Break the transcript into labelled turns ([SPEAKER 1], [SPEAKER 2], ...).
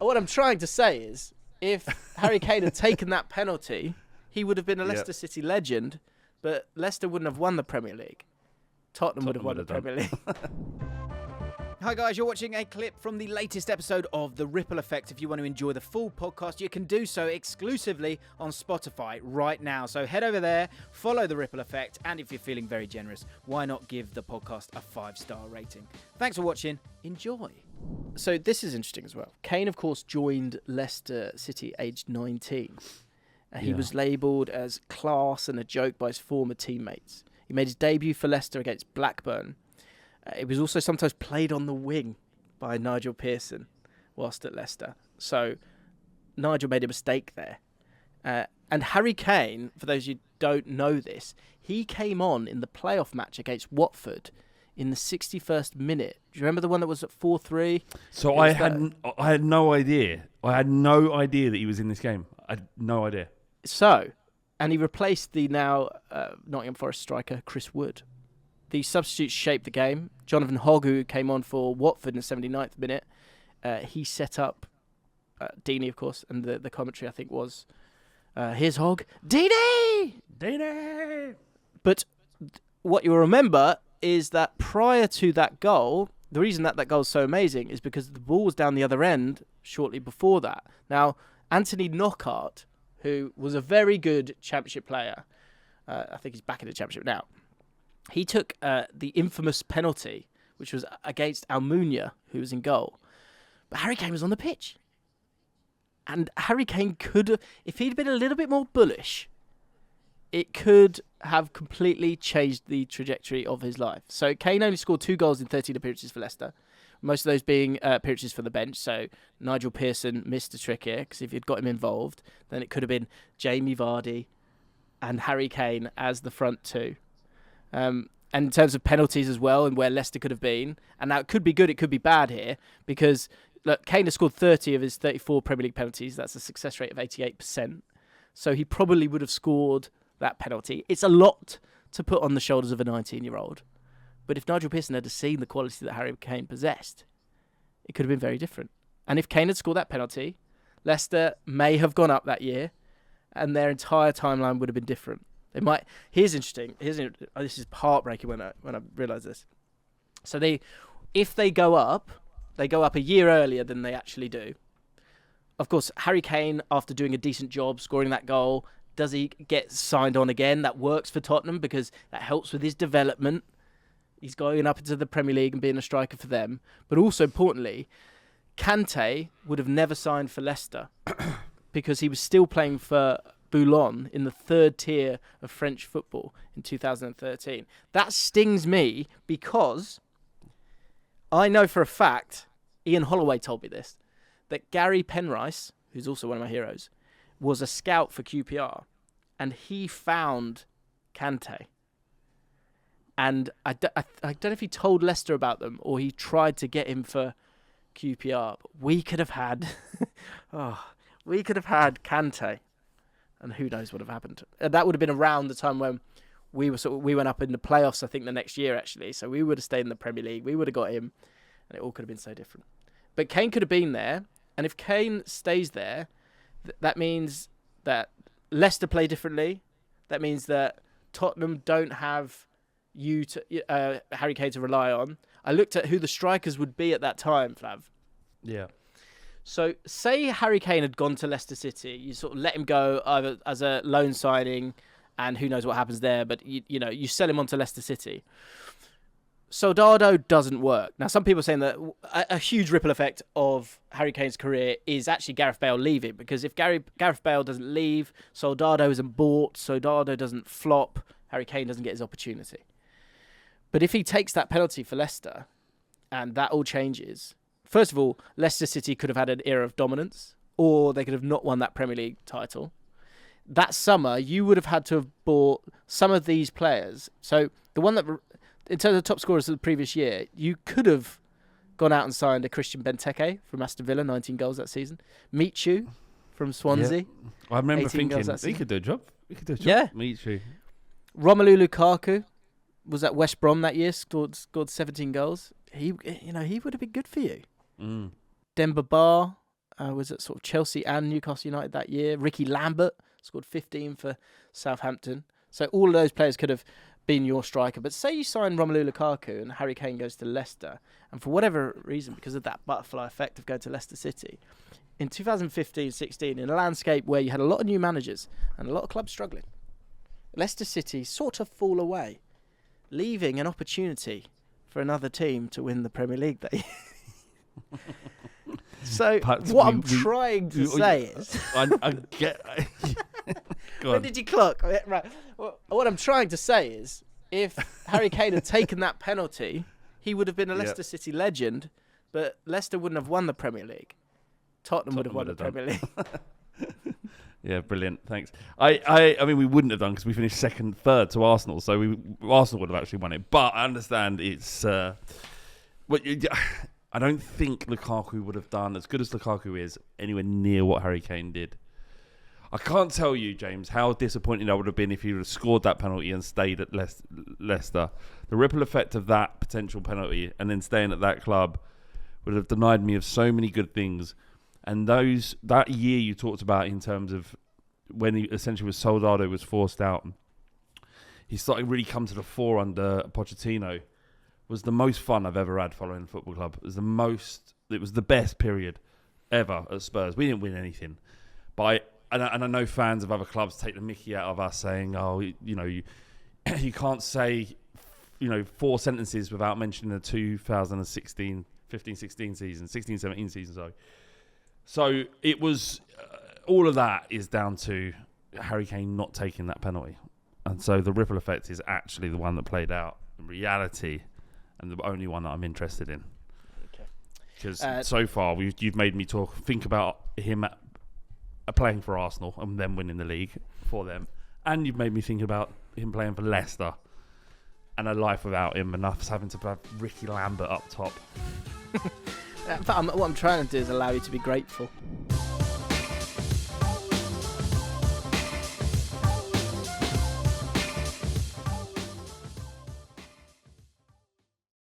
[SPEAKER 1] What I'm trying to say is, if Harry Kane had taken that penalty, he would have been a Leicester City legend, but Leicester wouldn't have won the Premier League. Tottenham would have won the Premier League. Hi guys, you're watching a clip from the latest episode of The Ripple Effect. If you want to enjoy the full podcast, you can do so exclusively on Spotify right now. So head over there, follow The Ripple Effect, and if you're feeling very generous, why not give the podcast a 5-star rating? Thanks for watching. Enjoy. So this is interesting as well. Kane, of course, joined Leicester City aged 19. He was labelled as class and a joke by his former teammates. He made his debut for Leicester against Blackburn. It was also sometimes played on the wing by Nigel Pearson whilst at Leicester. So Nigel made a mistake there. And Harry Kane, for those who don't know this, he came on in the playoff match against Watford in the 61st minute. Do you remember the one that was at 4-3?
[SPEAKER 2] So I had no idea. I had no idea that he was in this game. I had no idea.
[SPEAKER 1] So, and he replaced the now Nottingham Forest striker Chris Wood. The substitutes shaped the game. Jonathan Hogg, who came on for Watford in the 79th minute, he set up Deeney, of course, and the commentary, I think, was, here's Hogg, Deeney!
[SPEAKER 2] Deeney!
[SPEAKER 1] But what you'll remember is that prior to that goal, the reason that goal is so amazing is because the ball was down the other end shortly before that. Now, Anthony Knockaert, who was a very good Championship player, I think he's back in the Championship now, he took the infamous penalty, which was against Almunia, who was in goal. But Harry Kane was on the pitch. And Harry Kane could have, if he'd been a little bit more bullish, it could have completely changed the trajectory of his life. So Kane only scored 2 goals in 13 appearances for Leicester, most of those being appearances for the bench. So Nigel Pearson missed a trick here, because if you'd got him involved, then it could have been Jamie Vardy and Harry Kane as the front two. And in terms of penalties as well, and where Leicester could have been, and now it could be good, it could be bad here, because look, Kane has scored 30 of his 34 Premier League penalties. That's a success rate of 88%. So he probably would have scored that penalty. It's a lot to put on the shoulders of a 19-year-old. But if Nigel Pearson had seen the quality that Harry Kane possessed, it could have been very different. And if Kane had scored that penalty, Leicester may have gone up that year, and their entire timeline would have been different. They might. Here's interesting. This is heartbreaking when I realise this. So if they go up a year earlier than they actually do. Of course, Harry Kane, after doing a decent job, scoring that goal, does he get signed on again? That works for Tottenham because that helps with his development. He's going up into the Premier League and being a striker for them. But also importantly, Kante would have never signed for Leicester because he was still playing for Boulogne in the 3rd tier of French football in 2013. That stings me because I know for a fact, Ian Holloway told me this, that Gary Penrice, who's also one of my heroes, was a scout for QPR, and he found Kante. And I don't know if he told Leicester about them or he tried to get him for QPR. But we could have had, Kante. And who knows what would have happened. That would have been around the time when we went up in the playoffs, I think, the next year, actually. So we would have stayed in the Premier League. We would have got him. And it all could have been so different. But Kane could have been there. And if Kane stays there, that means that Leicester play differently. That means that Tottenham don't have Harry Kane to rely on. I looked at who the strikers would be at that time, Flav.
[SPEAKER 2] Yeah.
[SPEAKER 1] So, say Harry Kane had gone to Leicester City, you sort of let him go either as a loan signing, and who knows what happens there, but you sell him on to Leicester City. Soldado doesn't work. Now, some people are saying that a huge ripple effect of Harry Kane's career is actually Gareth Bale leaving, because if Gareth Bale doesn't leave, Soldado isn't bought, Soldado doesn't flop, Harry Kane doesn't get his opportunity. But if he takes that penalty for Leicester, and that all changes, first of all, Leicester City could have had an era of dominance, or they could have not won that Premier League title. That summer, you would have had to have bought some of these players. So the one that, in terms of top scorers of the previous year, you could have gone out and signed a Christian Benteke from Aston Villa, 19 goals that season. Michu from Swansea.
[SPEAKER 2] Yeah. I remember thinking he could do a job.
[SPEAKER 1] Yeah.
[SPEAKER 2] Michu.
[SPEAKER 1] Romelu Lukaku was at West Brom that year, scored 17 goals. He would have been good for you.
[SPEAKER 2] Mm.
[SPEAKER 1] Demba Ba, was at sort of Chelsea and Newcastle United that year. Ricky Lambert scored 15 for Southampton. So all of those players could have been your striker. But say you sign Romelu Lukaku and Harry Kane goes to Leicester, and for whatever reason, because of that butterfly effect of going to Leicester City, in 2015-16, in a landscape where you had a lot of new managers and a lot of clubs struggling, Leicester City sort of fall away, leaving an opportunity for another team to win the Premier League that year. So what I'm trying to say is...
[SPEAKER 2] I get...
[SPEAKER 1] When did you clock? Right. Well, what I'm trying to say is, if Harry Kane had taken that penalty, he would have been a Leicester City legend, but Leicester wouldn't have won the Premier League. Tottenham would have won the Premier League.
[SPEAKER 2] Yeah, brilliant. Thanks. I mean, we wouldn't have done because we finished second, third to Arsenal, so Arsenal would have actually won it. But I understand it's... I don't think Lukaku would have done, as good as Lukaku is, anywhere near what Harry Kane did. I can't tell you, James, how disappointed I would have been if he would have scored that penalty and stayed at Leicester. The ripple effect of that potential penalty and then staying at that club would have denied me of so many good things. And that year you talked about in terms of when he essentially was Soldado was forced out, he started to really come to the fore under Pochettino, was the most fun I've ever had following the football club. It was the best period ever at Spurs. We didn't win anything. But I know fans of other clubs take the mickey out of us saying, oh, you can't say, 4 sentences without mentioning the 2016, 15-16 season, 16-17 season, sorry. So it was, all of that is down to Harry Kane not taking that penalty. And so the ripple effect is actually the one that played out in reality and the only one that I'm interested in. Because so far, you've made me think about him playing for Arsenal and then winning the league for them. And you've made me think about him playing for Leicester and a life without him and us having to have Ricky Lambert up top.
[SPEAKER 1] What I'm trying to do is allow you to be grateful.